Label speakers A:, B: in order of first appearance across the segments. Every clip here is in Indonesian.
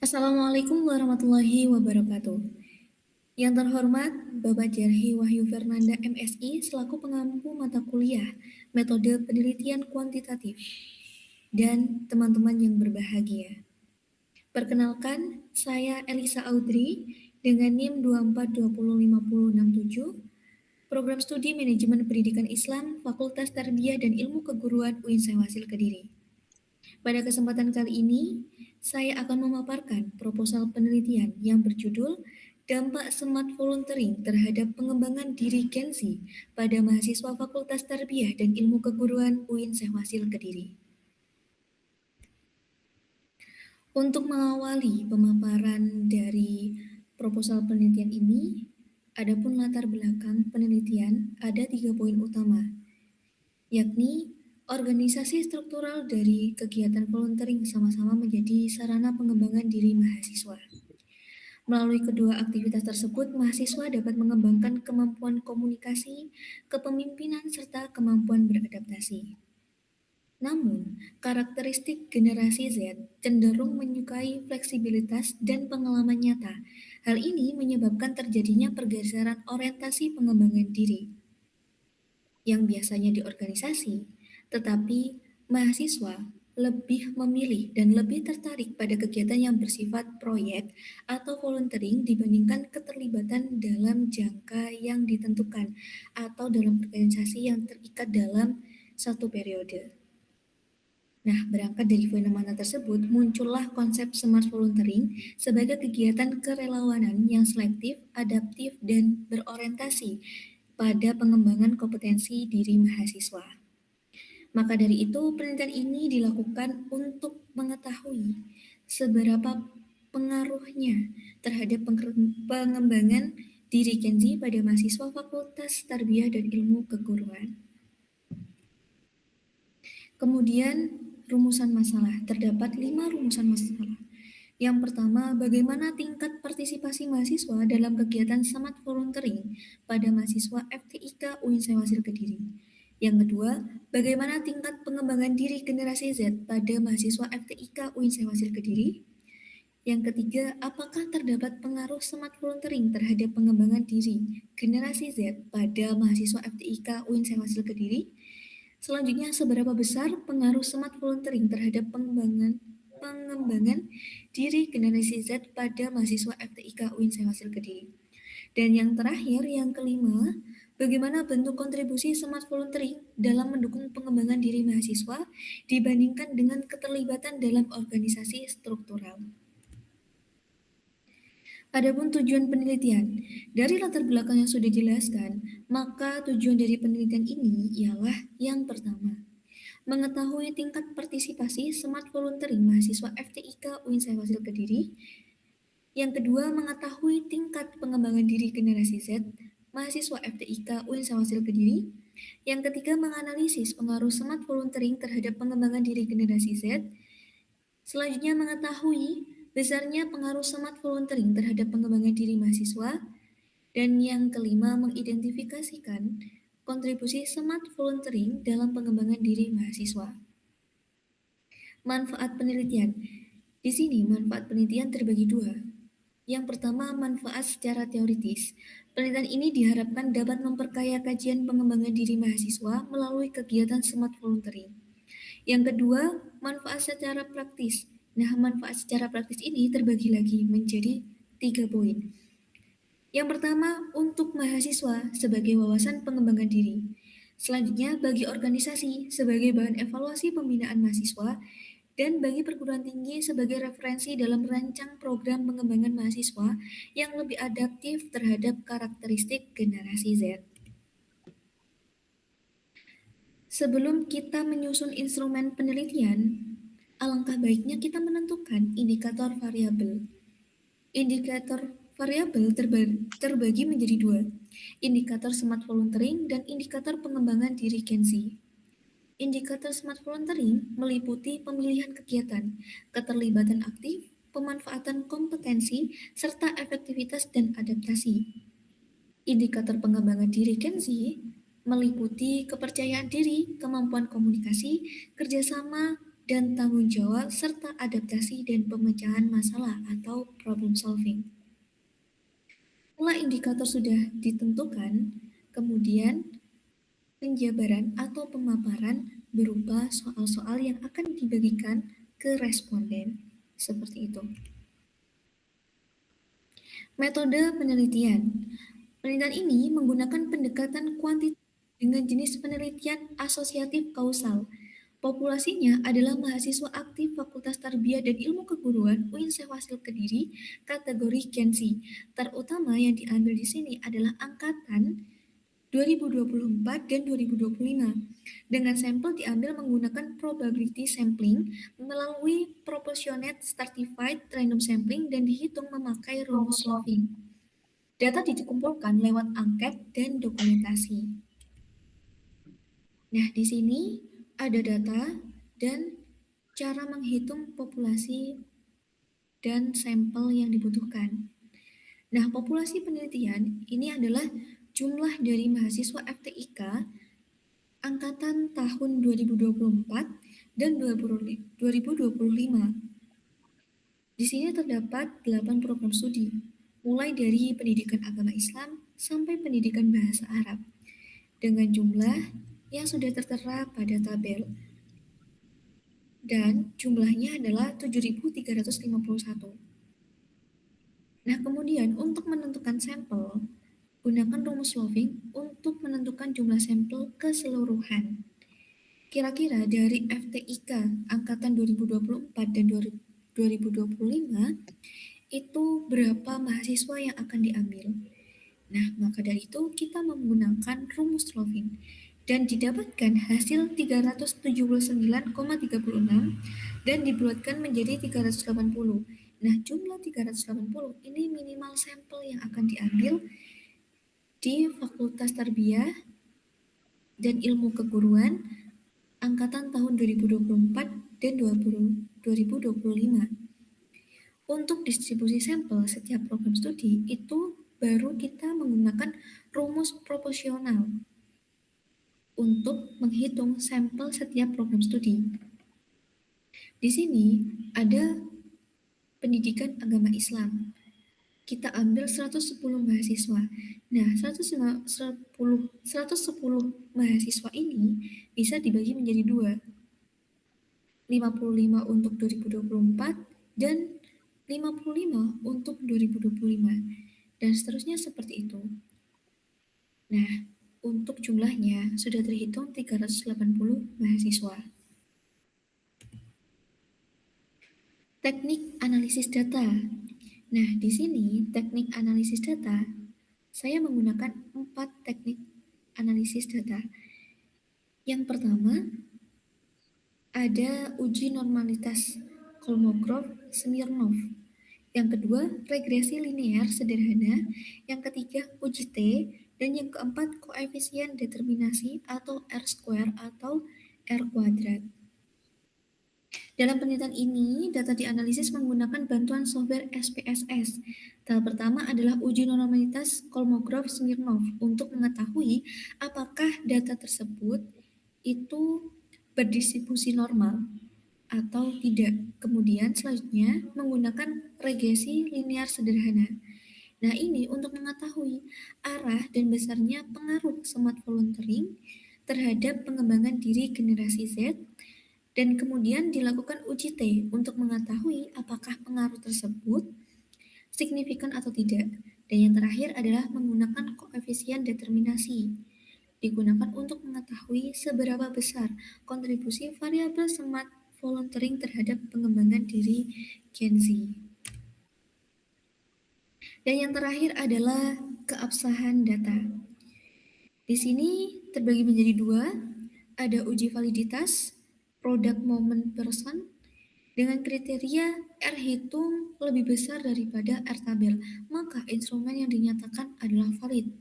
A: Assalamualaikum warahmatullahi wabarakatuh. Yang terhormat Bapak Jarhi Wahyu Fernanda MSI selaku pengampu mata kuliah Metode Penelitian Kuantitatif dan teman-teman yang berbahagia. Perkenalkan, saya Elisa Audrey dengan NIM 24205067, Program Studi Manajemen Pendidikan Islam, Fakultas Tarbiyah dan Ilmu Keguruan UIN Sewasil Kediri. Pada kesempatan kali ini, saya akan memaparkan proposal penelitian yang berjudul Dampak Smart Volunteering terhadap Pengembangan Diri Gen-Z pada mahasiswa Fakultas Tarbiyah dan Ilmu Keguruan UIN Sewasil Kediri. Untuk mengawali pemaparan dari proposal penelitian ini, adapun latar belakang penelitian ada 3 poin utama, yakni organisasi struktural dari kegiatan volunteering sama-sama menjadi sarana pengembangan diri mahasiswa. Melalui kedua aktivitas tersebut, mahasiswa dapat mengembangkan kemampuan komunikasi, kepemimpinan, serta kemampuan beradaptasi. Namun, karakteristik generasi Z cenderung menyukai fleksibilitas dan pengalaman nyata. Hal ini menyebabkan terjadinya pergeseran orientasi pengembangan diri yang biasanya di organisasi, tetapi mahasiswa lebih memilih dan lebih tertarik pada kegiatan yang bersifat proyek atau volunteering dibandingkan keterlibatan dalam jangka yang ditentukan atau dalam organisasi yang terikat dalam satu periode. Nah, berangkat dari fenomena tersebut, muncullah konsep smart volunteering sebagai kegiatan kerelawanan yang selektif, adaptif, dan berorientasi pada pengembangan kompetensi diri mahasiswa. Maka dari itu, penelitian ini dilakukan untuk mengetahui seberapa pengaruhnya terhadap pengembangan diri Gen-Z pada mahasiswa Fakultas Tarbiyah dan Ilmu Keguruan. Kemudian, rumusan masalah. Terdapat 5 rumusan masalah. Yang pertama, bagaimana tingkat partisipasi mahasiswa dalam kegiatan Smart Volunteering pada mahasiswa FTIK UIN Sewasil Kediri. Yang kedua, bagaimana tingkat pengembangan diri generasi Z pada mahasiswa FTIK UIN Sewasil Kediri. Yang ketiga, apakah terdapat pengaruh Smart Volunteering terhadap pengembangan diri generasi Z pada mahasiswa FTIK UIN Sewasil Kediri. Selanjutnya, seberapa besar pengaruh Smart Volunteering terhadap pengembangan diri generasi Z pada mahasiswa FTIK UIN Sewasil Kediri. Dan yang terakhir, yang kelima, bagaimana bentuk kontribusi Smart Volunteering dalam mendukung pengembangan diri mahasiswa dibandingkan dengan keterlibatan dalam organisasi struktural. Adapun tujuan penelitian, dari latar belakang yang sudah dijelaskan, maka tujuan dari penelitian ini ialah yang pertama, mengetahui tingkat partisipasi Smart Volunteering mahasiswa FTIK UIN Sewasil Kediri. Yang kedua, mengetahui tingkat pengembangan diri generasi Z mahasiswa FTIK UIN Sewasil Kediri. Yang ketiga, menganalisis pengaruh Smart Volunteering terhadap pengembangan diri generasi Z. Selanjutnya, mengetahui besarnya pengaruh Smart Volunteering terhadap pengembangan diri mahasiswa. Dan yang kelima, mengidentifikasikan kontribusi Smart Volunteering dalam pengembangan diri mahasiswa. Manfaat penelitian. Di sini manfaat penelitian terbagi dua. Yang pertama, manfaat secara teoritis. Penelitian ini diharapkan dapat memperkaya kajian pengembangan diri mahasiswa melalui kegiatan Smart Volunteering. Yang kedua, manfaat secara praktis. Nah, manfaat secara praktis ini terbagi lagi menjadi 3 poin. Yang pertama, untuk mahasiswa sebagai wawasan pengembangan diri. Selanjutnya, bagi organisasi sebagai bahan evaluasi pembinaan mahasiswa, dan bagi perguruan tinggi sebagai referensi dalam merancang program pengembangan mahasiswa yang lebih adaptif terhadap karakteristik generasi Z. Sebelum kita menyusun instrumen penelitian, alangkah baiknya kita menentukan indikator variabel. Indikator variabel terbagi menjadi dua, indikator Smart Volunteering dan indikator pengembangan diri Gen-Z. Indikator Smart Volunteering meliputi pemilihan kegiatan, keterlibatan aktif, pemanfaatan kompetensi, serta efektivitas dan adaptasi. Indikator pengembangan diri Gen-Z meliputi kepercayaan diri, kemampuan komunikasi, kerjasama, dan tanggung jawab serta adaptasi dan pemecahan masalah atau problem solving. Setelah indikator sudah ditentukan, kemudian penjabaran atau pemaparan berupa soal-soal yang akan dibagikan ke responden. Seperti itu. Metode penelitian. Penelitian ini menggunakan pendekatan kuantitatif dengan jenis penelitian asosiatif kausal. Populasinya adalah mahasiswa aktif Fakultas Tarbiyah dan Ilmu Keguruan UIN Sewasil Kediri, kategori Gen Z. Terutama yang diambil di sini adalah angkatan 2024 dan 2025. Dengan sampel diambil menggunakan probability sampling melalui proportionate stratified random sampling dan dihitung memakai rumus Slovin. Data dikumpulkan lewat angket dan dokumentasi. Nah, di sini ada data dan cara menghitung populasi dan sampel yang dibutuhkan. Nah, populasi penelitian ini adalah jumlah dari mahasiswa FTIK angkatan tahun 2024 dan 2025. Di sini terdapat 8 program studi, mulai dari pendidikan agama Islam sampai pendidikan bahasa Arab, dengan jumlah yang sudah tertera pada tabel. Dan jumlahnya adalah 7.351. Nah, kemudian untuk menentukan sampel, gunakan rumus Loving untuk menentukan jumlah sampel keseluruhan. Kira-kira dari FTIK angkatan 2024 dan 2025 itu berapa mahasiswa yang akan diambil? Nah, maka dari itu kita menggunakan rumus Loving dan didapatkan hasil 379,36 dan dibulatkan menjadi 380. Nah, jumlah 380 ini minimal sampel yang akan diambil di Fakultas Tarbiyah dan Ilmu Keguruan angkatan tahun 2024 dan 2025. Untuk distribusi sampel setiap program studi itu baru kita menggunakan rumus proporsional untuk menghitung sampel setiap program studi. Di sini ada pendidikan agama Islam. Kita ambil 110 mahasiswa. Nah, 110 mahasiswa ini bisa dibagi menjadi dua. 55 untuk 2024 dan 55 untuk 2025. Dan seterusnya seperti itu. Nah, untuk jumlahnya sudah terhitung 380 mahasiswa. Teknik analisis data. Nah, di sini teknik analisis data, saya menggunakan 4 teknik analisis data. Yang pertama, ada uji normalitas Kolmogorov-Smirnov. Yang kedua, regresi linear sederhana. Yang ketiga, uji T. Dan yang keempat, koefisien determinasi atau R-square atau R kuadrat. Dalam penelitian ini, data dianalisis menggunakan bantuan software SPSS. Tahap pertama adalah uji normalitas Kolmogorov-Smirnov untuk mengetahui apakah data tersebut itu berdistribusi normal atau tidak. Kemudian selanjutnya menggunakan regresi linear sederhana. Nah, ini untuk mengetahui arah dan besarnya pengaruh smart volunteering terhadap pengembangan diri generasi Z, dan kemudian dilakukan uji T untuk mengetahui apakah pengaruh tersebut signifikan atau tidak. Dan yang terakhir adalah menggunakan koefisien determinasi. Digunakan untuk mengetahui seberapa besar kontribusi variabel smart volunteering terhadap pengembangan diri Gen Z. Dan yang terakhir adalah keabsahan data. Di sini terbagi menjadi dua, ada uji validitas, product moment person, dengan kriteria R hitung lebih besar daripada R tabel, maka instrumen yang dinyatakan adalah valid.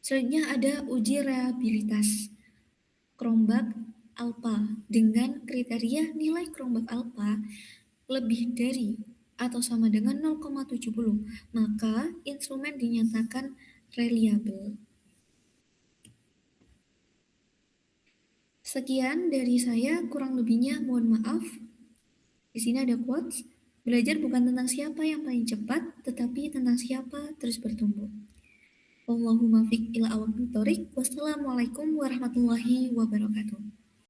A: Selanjutnya ada uji reliabilitas Cronbach alpha dengan kriteria nilai Cronbach alpha lebih dari atau sama dengan 0,70, maka instrumen dinyatakan reliable. Sekian dari saya, kurang lebihnya mohon maaf. Di sini ada quotes, belajar bukan tentang siapa yang paling cepat, tetapi tentang siapa terus bertumbuh. Wallahumma fiq ila awaq. Wassalamualaikum warahmatullahi wabarakatuh.